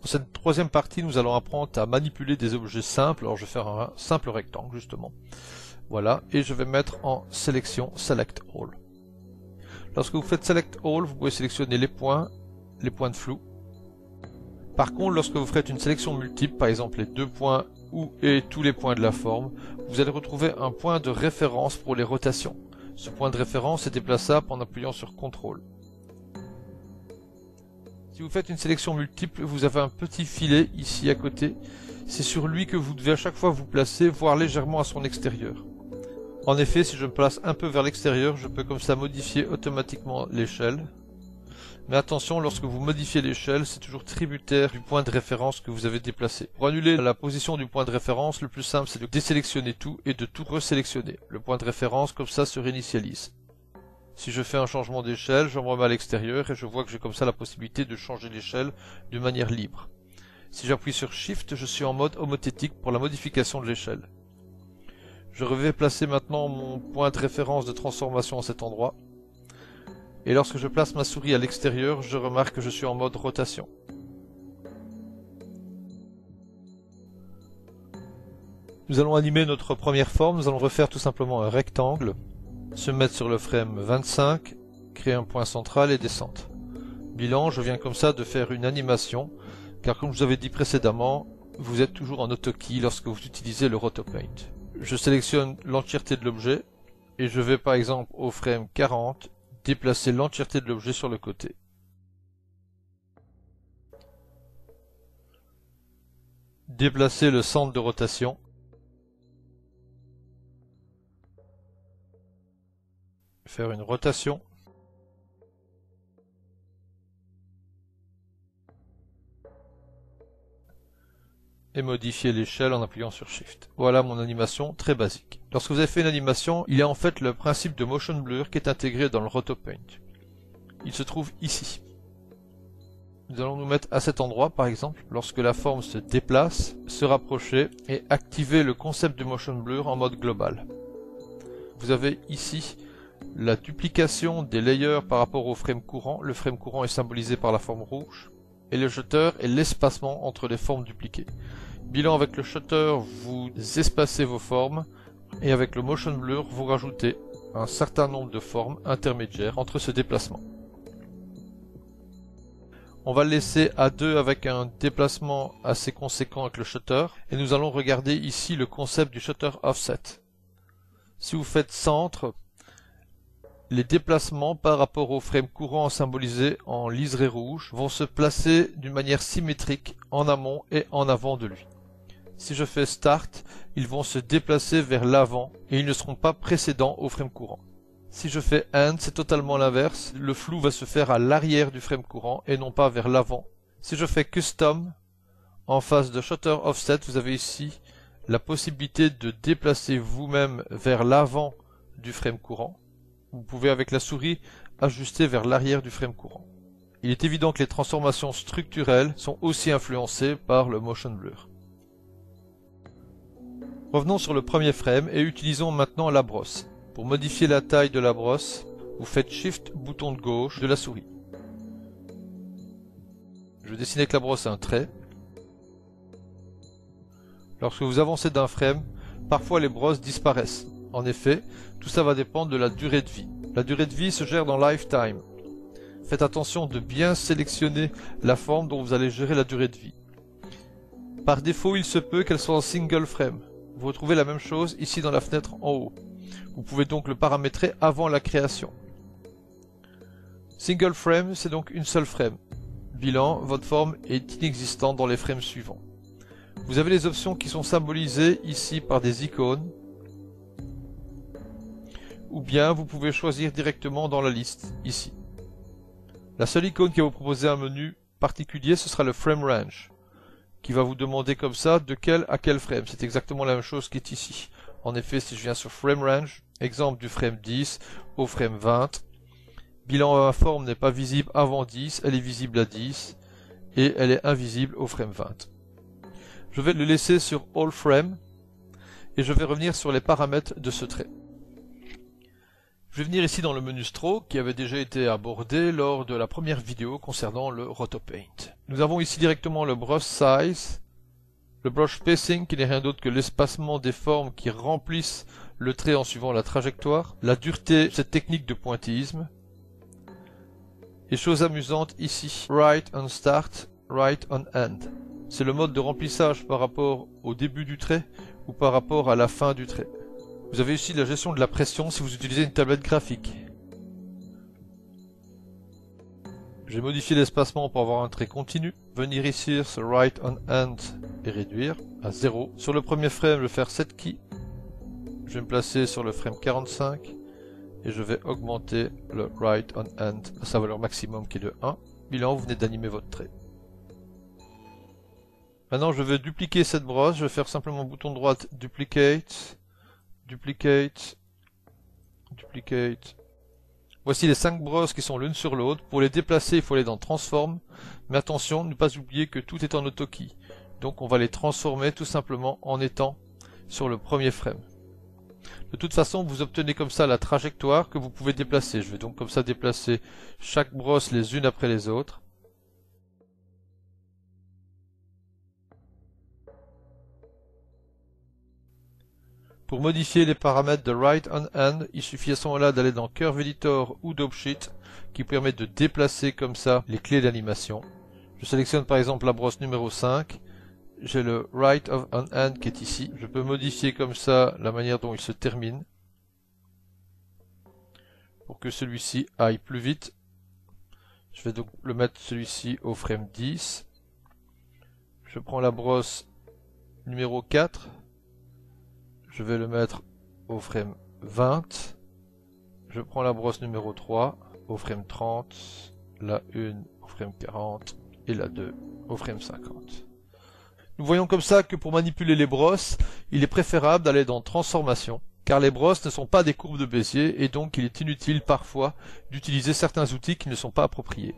Dans cette troisième partie, nous allons apprendre à manipuler des objets simples. Alors je vais faire un simple rectangle justement. Voilà, et je vais mettre en sélection Select All. Lorsque vous faites Select All, vous pouvez sélectionner les points de flou. Par contre, lorsque vous faites une sélection multiple, par exemple les 2 points ou et tous les points de la forme, vous allez retrouver un point de référence pour les rotations. Ce point de référence est déplaçable en appuyant sur CTRL. Si vous faites une sélection multiple, vous avez un petit filet ici à côté. C'est sur lui que vous devez à chaque fois vous placer, voire légèrement à son extérieur. En effet, si je me place un peu vers l'extérieur, je peux comme ça modifier automatiquement l'échelle. Mais attention, lorsque vous modifiez l'échelle, c'est toujours tributaire du point de référence que vous avez déplacé. Pour annuler la position du point de référence, le plus simple c'est de désélectionner tout et de tout resélectionner. Le point de référence comme ça se réinitialise. Si je fais un changement d'échelle, je me remets à l'extérieur et je vois que j'ai comme ça la possibilité de changer l'échelle de manière libre. Si j'appuie sur Shift, je suis en mode homothétique pour la modification de l'échelle. Je vais placer maintenant mon point de référence de transformation à cet endroit. Et lorsque je place ma souris à l'extérieur, je remarque que je suis en mode rotation. Nous allons animer notre première forme, nous allons refaire tout simplement un rectangle, se mettre sur le frame 25, créer un point central et descendre. Bilan, je viens comme ça de faire une animation, car comme je vous avais dit précédemment, vous êtes toujours en AutoKey lorsque vous utilisez le RotoPaint. Je sélectionne l'entièreté de l'objet, et je vais par exemple au frame 40, déplacer l'entièreté de l'objet sur le côté. Déplacer le centre de rotation. Faire une rotation. Et modifier l'échelle en appuyant sur Shift. Voilà mon animation très basique. Lorsque vous avez fait une animation, il y a en fait le principe de motion blur qui est intégré dans le RotoPaint. Il se trouve ici. Nous allons nous mettre à cet endroit par exemple, lorsque la forme se déplace, se rapprocher et activer le concept de motion blur en mode global. Vous avez ici la duplication des layers par rapport au frame courant. Le frame courant est symbolisé par la forme rouge. Et le shutter est l'espacement entre les formes dupliquées. Bilan, avec le shutter, vous espacez vos formes. Et avec le motion blur, vous rajoutez un certain nombre de formes intermédiaires entre ce déplacement. On va le laisser à 2 avec un déplacement assez conséquent avec le shutter. Et nous allons regarder ici le concept du shutter offset. Si vous faites centre, les déplacements par rapport au frame courant symbolisé en liseré rouge vont se placer d'une manière symétrique en amont et en avant de lui. Si je fais Start, ils vont se déplacer vers l'avant et ils ne seront pas précédents au frame courant. Si je fais End, c'est totalement l'inverse, le flou va se faire à l'arrière du frame courant et non pas vers l'avant. Si je fais Custom, en face de Shutter Offset, vous avez ici la possibilité de déplacer vous-même vers l'avant du frame courant. Vous pouvez avec la souris ajuster vers l'arrière du frame courant. Il est évident que les transformations structurelles sont aussi influencées par le motion blur. Revenons sur le premier frame et utilisons maintenant la brosse. Pour modifier la taille de la brosse, vous faites Shift bouton de gauche de la souris. Je vais dessiner avec la brosse un trait. Lorsque vous avancez d'un frame, parfois les brosses disparaissent. En effet, tout ça va dépendre de la durée de vie. La durée de vie se gère dans Lifetime. Faites attention de bien sélectionner la forme dont vous allez gérer la durée de vie. Par défaut, il se peut qu'elle soit en single frame. Vous retrouvez la même chose ici dans la fenêtre en haut. Vous pouvez donc le paramétrer avant la création. Single frame, c'est donc une seule frame. Bilan, votre forme est inexistante dans les frames suivants. Vous avez les options qui sont symbolisées ici par des icônes. Ou bien vous pouvez choisir directement dans la liste, ici. La seule icône qui va vous proposer un menu particulier, ce sera le Frame Range, qui va vous demander comme ça de quel à quel frame. C'est exactement la même chose qui est ici. En effet, si je viens sur Frame Range, exemple du frame 10 au frame 20, bilan à ma forme n'est pas visible avant 10, elle est visible à 10, et elle est invisible au frame 20. Je vais le laisser sur All Frame, et je vais revenir sur les paramètres de ce trait. Je vais venir ici dans le menu Stroke qui avait déjà été abordé lors de la première vidéo concernant le Rotopaint. Nous avons ici directement le Brush Size, le Brush Spacing qui n'est rien d'autre que l'espacement des formes qui remplissent le trait en suivant la trajectoire, la dureté, cette technique de pointillisme, et chose amusante ici, Right on Start, Right on End. C'est le mode de remplissage par rapport au début du trait ou par rapport à la fin du trait. Vous avez ici la gestion de la pression si vous utilisez une tablette graphique. Je vais modifier l'espacement pour avoir un trait continu. Venir ici sur Right on End et réduire à 0. Sur le premier frame, je vais faire 7 keys. Je vais me placer sur le frame 45 et je vais augmenter le Right on End à sa valeur maximum qui est de 1. Bilan, vous venez d'animer votre trait. Maintenant, je vais dupliquer cette brosse. Je vais faire simplement bouton droit Duplicate, Duplicate, Duplicate. Voici les 5 brosses qui sont l'une sur l'autre. Pour les déplacer, il faut aller dans Transform. Mais attention, ne pas oublier que tout est en AutoKey. Donc on va les transformer tout simplement en étant sur le premier frame. De toute façon, vous obtenez comme ça la trajectoire que vous pouvez déplacer. Je vais donc comme ça déplacer chaque brosse les unes après les autres. Pour modifier les paramètres de Right on End, il suffit à ce moment-là d'aller dans Curve Editor ou Dopesheet qui permet de déplacer comme ça les clés d'animation. Je sélectionne par exemple la brosse numéro 5. J'ai le Right on End qui est ici. Je peux modifier comme ça la manière dont il se termine pour que celui-ci aille plus vite. Je vais donc le mettre celui-ci au frame 10. Je prends la brosse numéro 4. Je vais le mettre au frame 20. Je prends la brosse numéro 3 au frame 30. La 1 au frame 40 et la 2 au frame 50. Nous voyons comme ça que pour manipuler les brosses, il est préférable d'aller dans Transformation, car les brosses ne sont pas des courbes de Bézier et donc il est inutile parfois d'utiliser certains outils qui ne sont pas appropriés.